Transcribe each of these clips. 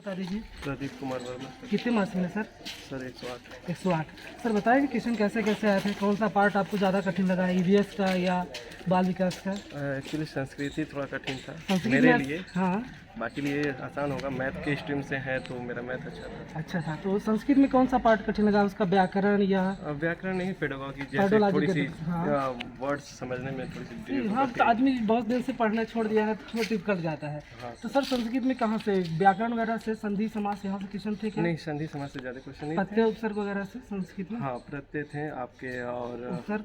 बता दीजिए। प्रदीप कुमार वर्मा। कितने मार्क्स मिले सर? सर 108। 108। सर बताइए कि क्वेश्चन कैसे कैसे आए थे, कौन सा पार्ट आपको ज़्यादा कठिन लगा, ईवीएस का या बाल विकास का? एक्चुअली संस्कृत ही थोड़ा कठिन था संस्कृत मेरे में? लिए, हाँ। बाकी लिए आसान होगा। मैथ के स्ट्रीम से है तो मेरा मैथ अच्छा था। अच्छा था। तो संस्कृत में कौन सा पार्ट कठिन लगा, उसका व्याकरण या? व्याकरण नहीं, पेडागॉजी, जैसे पेडोलॉजी थोड़ी के सी हाँ। वर्ड्स समझने में थोड़ी सी हाँ, difficult तो थी। आदमी बहुत दिन से पढ़ना छोड़ दिया है तो थोड़ा डिफिकल्ट जाता है। हाँ। तो सर संस्कृत में कहाँ से व्याकरण वगैरह से, संधि समास यहाँ से क्वेश्चन थे क्या? नहीं, संधि समाज से ज़्यादा क्वेश्चन नहीं प्रत्यय थे। उपसर्ग वगैरह से संस्कृत में? हाँ, प्रत्यय थे आपके, और उपसर्ग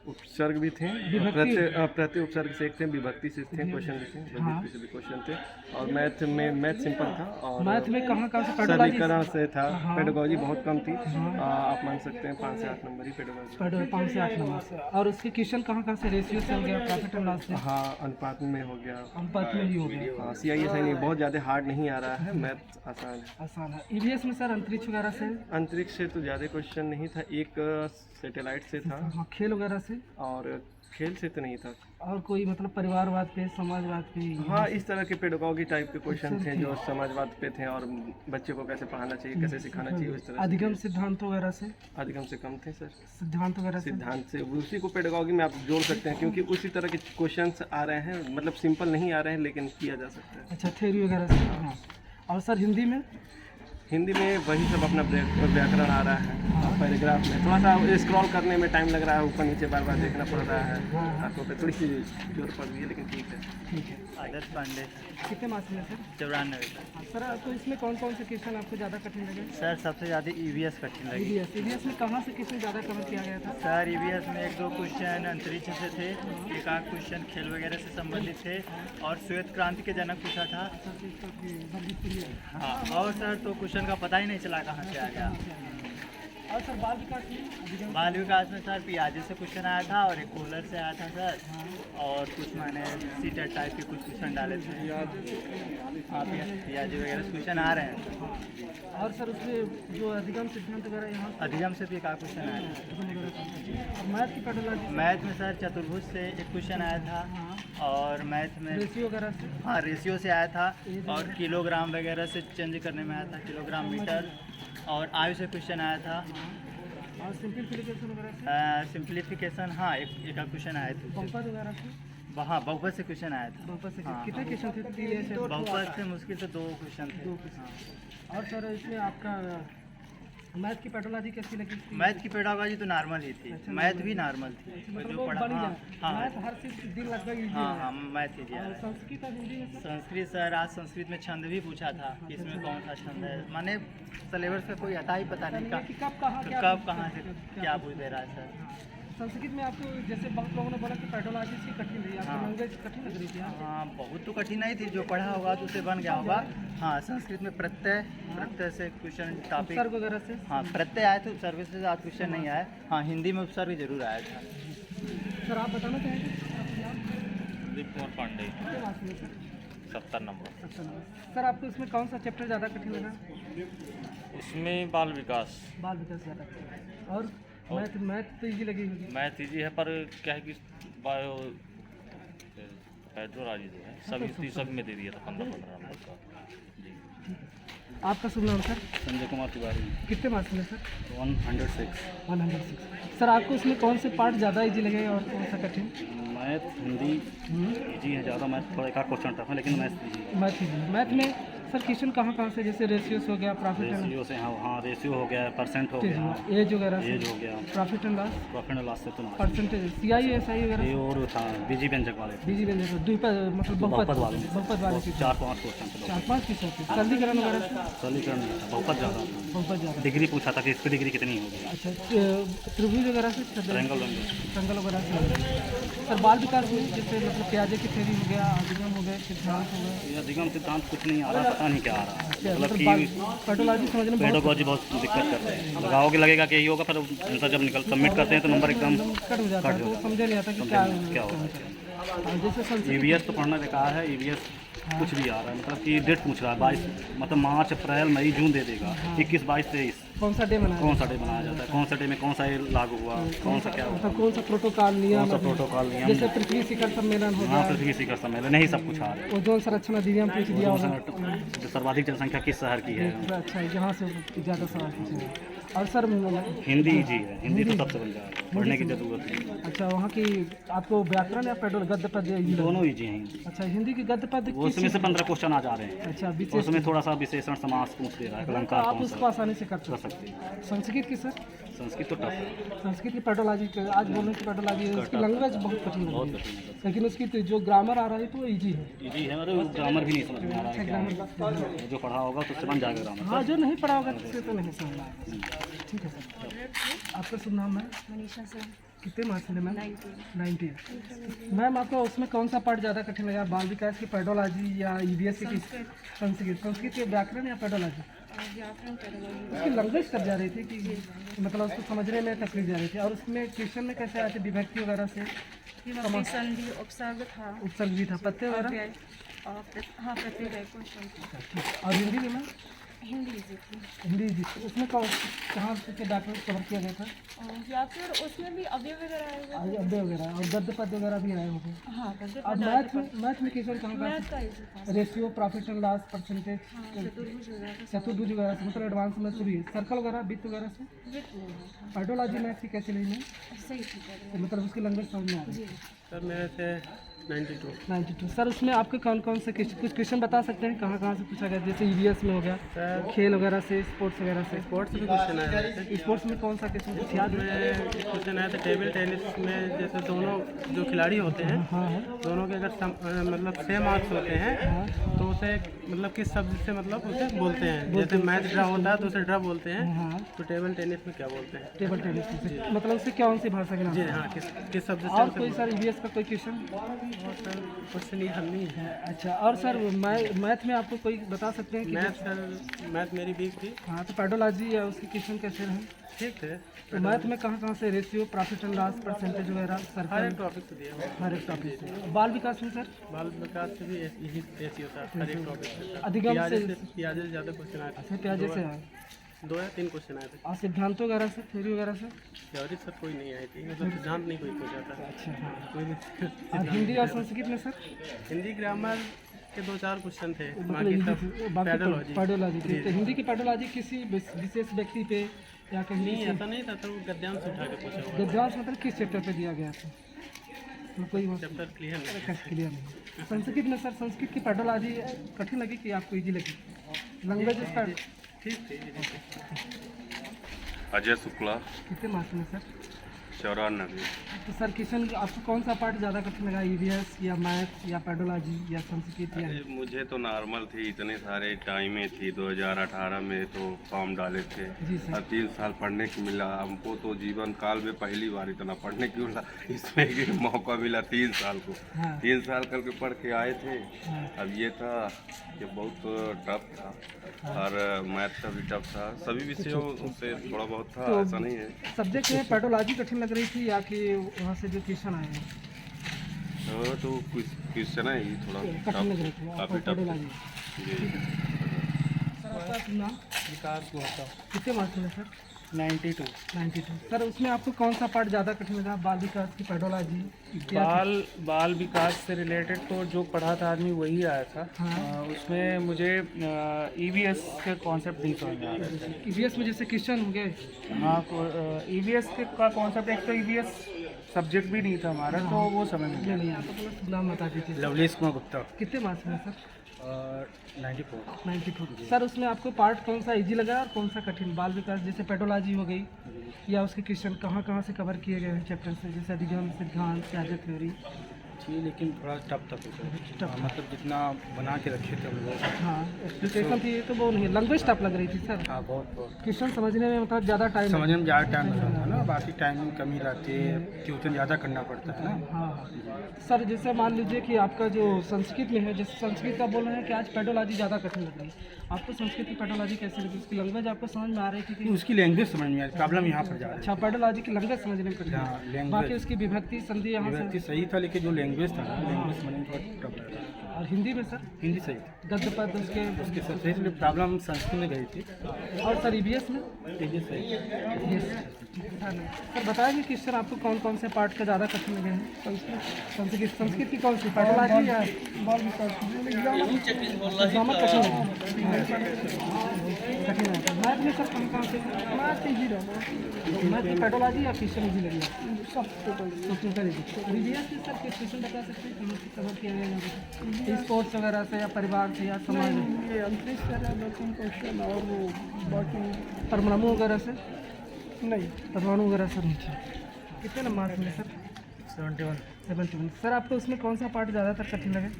उपसर्ग भी थे। विभक्ति? प्रत्यय उपसर्ग से एक थे, विभक्ति से थे, क्वेश्चन भी थे, हाँ। विभक्ति से भी क्वेश्चन थे। और मैथ में मैथ सिंपल था, और मैथ में कहाँ कहाँ से पेडोलॉजी? सरलीकरण से था। हाँ। पेडागॉजी बहुत कम थी। आप मान सकते हैं 5 से 8 नंबर ही पेडागॉजी। 5 से 8 नंबर से। और उसके क्वेश्चन कहाँ कहाँ से, रेशियो से हो गया, प्रॉफिट एंड लॉस से? हाँ, अनुपात में हो गया। अनुपात में ही हो गया। हाँ, CISI नहीं, बहुत ज़्यादा हार्ड नहीं आ रहा है, मैथ आसान है। आसान है। ईवीएस में सर अंतरिक्ष वगैरह से? अंतरिक्ष से तो ज़्यादा क्वेश्चन नहीं था, एक सैटेलाइट से था, हाँ, खेल वगैरह से? और खेल से तो नहीं था। और कोई मतलब परिवारवाद पे, समाजवाद पे? हाँ, इस तरह के पेडागॉजी टाइप के क्वेश्चन थे जो समाजवाद पे थे, और बच्चे को कैसे पढ़ाना चाहिए, कैसे सिखाना चाहिए, इस तरह से। अधिगम सिद्धांत वगैरह से? अधिगम से कम थे सर। सिद्धांत वगैरह से? सिद्धांत से, उसी को पेडागॉजी में आप जोड़ सकते हैं, क्योंकि उसी तरह के क्वेश्चंस आ रहे हैं, मतलब सिंपल नहीं आ रहे हैं लेकिन किया जा सकता है। अच्छा, थ्योरी वगैरह से। हाँ। और सर हिंदी में? हिंदी में वही सब अपना व्याकरण आ रहा है, पैराग्राफ में थोड़ा सा स्क्रॉल करने में टाइम लग रहा है, ऊपर नीचे बार बार देखना पड़ रहा है, आंखों पे थोड़ी सी जोर पड़ रही है, लेकिन ठीक है। ठीक है। आदर्श पांडे। कितने मार्क्स मिले सर? 94। सर तो इसमें कौन कौन से क्वेश्चन आपको ज़्यादा कठिन लगे? सर सबसे ज़्यादा ईवीएस कठिन लगी। ईवीएस में कहाँ से क्वेश्चन ज़्यादा कवर किया गया था? सर ईवीएस में 1-2 क्वेश्चन अंतरिक्ष से थे, एक आध क्वेश्चन खेल वगैरह से संबंधित थे, और श्वेत क्रांति के जनक पूछा था। हाँ, और सर तो क्वेश्चन का पता ही नहीं चला कहाँ से आ गया। और सर बाल विकास में? बाल विकास में सर पियाजे से क्वेश्चन आया था, और एक कूलर से आया था सर, और कुछ मैंने सीटेट टाइप के कुछ क्वेश्चन डाले थे। हाँ, पियाजे वगैरह से क्वेश्चन आ रहे हैं। और सर उसमें जो अधिगम सिद्धांत वगैरह यहाँ अधिगम से भी एक क्वेश्चन आया था। मैथ की पेडोलॉजी? मैथ में सर चतुर्भुज से एक क्वेश्चन आया था, और मैथ में रेशियो वगैरह से? हाँ, रेशियो से आया था, और किलोग्राम वगैरह से चेंज करने में आया था, किलोग्राम मीटर, और आयु से क्वेश्चन आया था। और सिंप्लीफिकेशन वगैरह से? सिंप्लीफिकेशन, हाँ, एक क्वेश्चन आया था। बहुपद वगैरह से? हाँ, बहुपद से क्वेश्चन आया था। बहुपद से हाँ, कितने क्वेश्चन थे? बहुपद से मुश्किल से 2 क्वेश्चन थे। 2 क्वेश्चन। और सर इसमें आपका मैथ की पेडोलॉजी कैसी लगी? मैथ की पेडागॉजी तो नॉर्मल ही थी। अच्छा, मैथ भी नॉर्मल थी, मतलब जो वो पढ़ा। बड़ी हाँ, है। हाँ, मैथ हर चीज़ दिन लगभग इजी हाँ, है। हाँ, मैथ ही दिया और है। संस्कृत और हिंदी में सर? संस्कृत सर आज संस्कृत में छंद भी पूछा था कि इसमें कौन सा छंद है, माने सिलेबस का कोई अता ही पता नहीं कि कब कहाँ क्या कब कहाँ से क्या पूछ दे रहा है सर। संस्कृत में आपको जैसे बहुत लोगों ने बोला कि पेडोलॉजी से कठिन रही, आपको हाँ। लैंग्वेज कठिन लग रही थी? हाँ, बहुत तो कठिन नहीं थी, जो पढ़ा होगा तो उसे बन गया होगा। हाँ, संस्कृत में प्रत्यय से क्वेश्चन टॉपिक। उपसर्ग वगैरह से? हाँ, प्रत्यय आए थे, उपसर्ग से ज़्यादा क्वेश्चन नहीं आए। हाँ, हिंदी में उपसर्ग जरूर आया था। सर आप बताना चाहेंगे? प्रदीप कुमार पांडे। कितने मार्क्स मिले सर? 70 नंबर। सर आपको इसमें कौन सा चैप्टर ज़्यादा कठिन लगा? इसमें बाल विकास। बाल विकास ज़्यादा। और मैथ तो इजी लगी होगी? मैथ इजी है, पर क्या है कि बायो पेट्रोलॉजी जो है सब में दे दिया था 15-15 नंबर का। जी। आपका शुभ नाम सर? संजय कुमार तिवारी। कितने मार्क्स मिले सर? 106। 106। सर आपको इसमें कौन से पार्ट ज़्यादा इजी लगे और कौन सा कठिन? मैथ हिंदी इजी है ज़्यादा, मैथ थोड़ा एक क्वेश्चन टफ है, लेकिन math easy. Math easy. Math में सर क्वेश्चन कहाँ कहाँ से, जैसे रेशियोस हो गया, प्रॉफिट एंड रेशियो से, हाँ, रेशियो हो गया, परसेंट हो गया, एज वगैरह से, एज हो गया, profit and loss, profit and loss से तो ना, परसेंटेज, CISI वगैरह, ये और था बीजी व्यंजक वाले, बीजी व्यंजक, मतलब बहुपद वाले की 4-5 क्वेश्चन थे। 4-5 की सोच, सरलीकरण वगैरह से? सरलीकरण नहीं था, बहुपद ज़्यादा था। बहुपद ज़्यादा। डिग्री पूछा था कि इसकी डिग्री कितनी होगी। अच्छा, त्रिभुज वगैरह से? ट्रायंगल वगैरह से। सर बाल विकास में जैसे मतलब प्याजे की थ्योरी हो गया, अधिगम हो गए, सिद्धांत हो गए? ये अधिगम सिद्धांत कुछ नहीं आ रहा, पता नहीं क्या आ रहा है, मतलब कि पेडोलॉजी समझने में पेडागॉजी बहुत दिक्कत कर रहे हैं। लगाओगे लगेगा कि यही होगा, पर आंसर जब निकल सबमिट करते हैं तो नंबर एकदम कट हो जाता है, तो समझ नहीं आता कि क्या होगा। जैसे EVS तो पढ़ना बेकार है। EVS कुछ भी आ रहा है, मतलब कि डेट पूछ रहा है 22, मतलब मार्च, अप्रैल, मई, जून दे देगा, 21, 22, 23 कौन सा डे मनाया कौन सा डे मनाया जाता है, कौन सा डे में कौन सा ये लागू हुआ, कौन सा क्या हुआ, मतलब कौन सा प्रोटोकॉल नियम कौन सा अभी? प्रोटोकॉल नियम। जैसे पृथ्वी शिखर सम्मेलन हो हाँ, गया, पृथ्वी शिखर सम्मेलन, नहीं सब कुछ आ रहा है। ओजोन संरक्षण अधिनियम कुछ दिया होगा। जो सर्वाधिक जनसंख्या किस शहर की है? अच्छा, यहाँ से ज़्यादा सवाल पूछे। और सर हिंदी जी है, हिंदी तो सबसे बन जाएगा, पढ़ने की जरूरत नहीं। अच्छा, वहाँ की आपको व्याकरण या पेडोल गद्य पद्य ये लगा? दोनों ही जी हैं। अच्छा, हिंदी की गद्य पद्य वो उसमें से 15 क्वेश्चन आ जा रहे हैं, अच्छा विशेष उसमें थोड़ा सा विशेषण समास पूछ दे रहा है, तो अलंकार आप कौन उसको सा आसानी से कर कर सकते सकते हैं। हैं। संस्कृत की सर, संस्कृत तो टफ है, संस्कृत की पेडोलॉजी आज बोलने की पेडोलॉजी है, उसकी लैंग्वेज बहुत कठिन बहुत है, कठिन है। लेकिन उसकी तो जो ग्रामर आ रहा है तो वो ईजी है। इजी है, मतलब ग्रामर भी नहीं समझ में आ रहा है क्या है। ग्रामर जो पढ़ा होगा तो उससे बन जाएगा ग्रामर। हाँ, जो नहीं पढ़ा होगा उससे तो नहीं समझ आएगा। ठीक है सर, आपका शुभ नाम है? मनीषा सर। कितने मार्क्स मिले मैम? 90। 90। मैम आपको उसमें कौन सा पार्ट ज़्यादा कठिन लगा, बाल विकास की पेडोलॉजी या ईवीएस की? संस्कृत। संस्कृत के व्याकरण या पेडोलॉजी? व्याकरण पेडोलॉजी। उसकी लैंग्वेज कब जा रही थी कि मतलब उसको समझने में तकलीफ जा रही थी, और उसमें क्वेश्चन में कैसे आए थे, विभक्ति वगैरह से? विभक्ति, संधि, उपसर्ग था। उपसर्ग भी था, पत्ते वगैरह? अव्यय और हाँ, प्रत्यय क्वेश्चन था। और हिंदी में मैम? हिंदी इजी थी। हिंदी जी, उसमें कहाँ से व्याकरण कवर किया गया था? और व्याकरण उसमें भी अव्यय वगैरह आए हुए थे। अव्यय वगैरह और गद्य पद्य वगैरह भी आए होंगे। हाँ, गद्य और पद्य, मैथ में क्वेश्चन कहाँ मैथ का इजी था। का? Ratio, profit and loss, percentage, हाँ, चतुर्भुज वगैरह का चतुर्भुज वगैरह से, मतलब एडवांस में शुरू है, सर्कल वगैरह, वित्त वगैरह से। वित्त नहीं था। पेडोलॉजी मैथ की कैसी लगी मैम? सही थी पेडोलॉजी। तो मतलब उसकी लैंग्वेज समझ में आ रही जी। सर मेरे से 92। 92। सर उसमें आपके कौन कौन से कुछ क्वेश्चन बता सकते हैं, कहाँ कहाँ से पूछा गया? जैसे ईवीएस में हो गया, खेल वगैरह से, स्पोर्ट्स वगैरह से। स्पोर्ट्स में क्वेश्चन आया था। स्पोर्ट्स में कौन सा क्वेश्चन कुछ याद है? क्वेश्चन आया था टेबल टेनिस में, जैसे दोनों जो खिलाड़ी होते हैं हाँ है। दोनों के अगर मतलब सेम मार्क्स होते हैं तो उसे मतलब किस शब्द से मतलब उसे बोलते हैं, जैसे मैच ड्रा होता है तो उसे ड्रा बोलते हैं, हाँ, तो टेबल टेनिस में क्या बोलते हैं? टेबल टेनिस से मतलब उससे कौन सी भाषा के नाम? जी हाँ, किस शब्द से और उसे कोई सर ईवीएस का कोई क्वेश्चन? क्वेश्चन ये हल नहीं है। अच्छा, और सर मैथ में आपको कोई बता सकते हैं कि? मैथ मेरी वीक थी। हाँ, तो पेडोलॉजी या उसके क्वेश्चन कैसे रहे? ठीक है, तो मैथ में कहाँ से ratio, profit and loss, percentage वगैरह, हर सर्कल, एक टॉपिक से दिया हुआ है। हर एक टॉपिक से। बाल विकास में सर? बाल विकास से भी ऐसी होता है, हर एक टॉपिक से। अधिगम से? प्याजे से ज़्यादा क्वेश्चन आए थे, अच्छा, प्याजे से आए। 2 या 3 क्वेश्चन आए थे। और सिद्धांत वगैरह से, थ्योरी वगैरह से? थ्योरी सर कोई नहीं आई थी, मतलब सिद्धांत नहीं कोई पूछा था। अच्छा, हाँ। कोई नहीं। और हिंदी और संस्कृत में सर? हिंदी ग्रामर के 2-4 क्वेश्चन थे, मतलब बाकी हिंदी सब बाकी पेडोलॉजी। पेडोलॉजी थी। तो हिंदी की पेडोलॉजी किसी विशेष व्यक्ति पे या कहीं नहीं, ऐसा नहीं था, तो गद्यांश उठा के पूछा हुआ। गद्यांश मतलब किस चैप्टर पे दिया गया था? तो कोई चैप्टर क्लियर नहीं। क्लियर नहीं। संस्कृत में सर, संस्कृत की पेडोलॉजी कठिन लगी कि आपको इजी लगी? लैंग्वेज इसका ठीक थे। अजय शुक्ला, कितने मार्क्स में सर? 94। तो सर क्वेश्चन आपको कौन सा पार्ट ज़्यादा कठिन लगा, ईवीएस या मैथ या पेडोलॉजी या संस्कृत या? अरे मुझे तो नॉर्मल थी, इतने सारे टाइमें थी, 2018 में तो फॉर्म डाले थे जी सर। और 3 साल पढ़ने को मिला हमको, तो जीवन काल में पहली बार इतना पढ़ने को मिला, इसमें भी मौका मिला 3 साल को। हाँ। 3 साल करके पढ़ के आए थे। हाँ। अब ये था कि बहुत टफ था, और मैथ का भी टफ था, सभी विषयों से थोड़ा बहुत था, तो ऐसा नहीं है। सब्जेक्ट में पेडोलॉजी कठिन लग रही थी या कि वहाँ से जो क्वेश्चन आए हैं तो कुछ क्वेश्चन है ये थोड़ा कठिन लग रही थी आपको काफ़ी टफ पेडोलॉजी? जी। सर आपका नाम? विकास गुप्ता। कितने मार्क्स में सर? 92। 92। सर उसमें आपको कौन सा पार्ट ज़्यादा कठिन लगा, बाल विकास की पेडोलॉजी? बाल विकास से रिलेटेड तो जो पढ़ा था आदमी वही आया था। हाँ। उसमें मुझे ईवीएस के कॉन्सेप्ट नहीं समझ में आ रहे थे। ईवीएस में जैसे क्वेश्चन हो गए? हाँ, ईवीएस का कॉन्सेप्ट, एक तो ईवीएस सब्जेक्ट भी नहीं था हमारा, तो वो समझ में नहीं नहीं आता, तो नाम बता दीजिए। लवलेश कुमार गुप्ता। कितने मार्क्स में सर? 94। 94। सर उसमें आपको पार्ट कौन सा इजी लगा और कौन सा कठिन? बाल विकास जैसे पेडोलॉजी हो गई, या उसके क्वेश्चन कहाँ कहाँ से कवर किए गए हैं चैप्टर से, जैसे अधिगम, सिद्धांत, प्याजे, थ्योरी? जी, लेकिन थोड़ा टफ था कुछ, मतलब जितना बना के रखे थे हम लोग। हाँ, एक्सप्लिकेशन थी तो वो नहीं, लैंग्वेज टफ लग रही थी सर। हाँ, बहुत क्वेश्चन समझने में मतलब ज़्यादा टाइम समझने में ज़्यादा टाइम लग रहा था ना, बाकी टाइम में कमी रहती है, ट्यूशन ज़्यादा करना पड़ता है ना। हाँ हाँ। सर जैसे मान लीजिए कि आपका जो संस्कृत में है, जैसे संस्कृत का बोल रहे हैं कि आज पेडोलॉजी ज़्यादा कठिन लग रही है, आपको संस्कृत की पेडोलॉजी कैसी लगी? उसकी लैंग्वेज आपको समझ में आ रही थी कि? उसकी लैंग्वेज समझ में आई, प्रॉब्लम यहाँ पर जा रही अच्छा, पेडोलॉजी की लैंग्वेज समझने में कठिन हाँ, है। लैंग्वेज। बाकी उसकी विभक्ति, संधि यहाँ से है। सही था, लेकिन जो लैंग्वेज लैंग्वेज था ना, लैंग्वेज में थोड़ा प्रॉब्लम था। और हिंदी में सर हिंदी सही थी, गद्य पद उसके उसके सबसे प्रॉब्लम संस्कृत में गई थी। और सर ईवीएस में ये सही। सर बताएंगे क्वेश्चन आपको कौन कौन से पार्ट का ज़्यादा कठिन लगे हैं? संस्कृत की कौन सी पैथोलॉजी या एग्जाम कठिन है? मैथ में सर कौन कौन से मैथ में पैथोलॉजी या क्वेश्चन इजी लगी? सब टोटल ईवीएस में सर कुछ क्वेश्चन बता सकते हैं कहाँ से कवर किया गया? स्पोर्ट्स वगैरह से या परिवार से या समाज में? अंतरिक्ष से 2-3 क्वेश्चन और वो बाकी परमाणु वगैरह से? नहीं। परमाणु वगैरह सर नहीं थे। कितने नंबर मार्क्स मिले सर? 71। सर आपको उसमें कौन सा पार्ट ज़्यादातर कठिन लगे?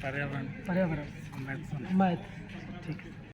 पर्यावरण, पर्यावरण, मैथ। ठीक है।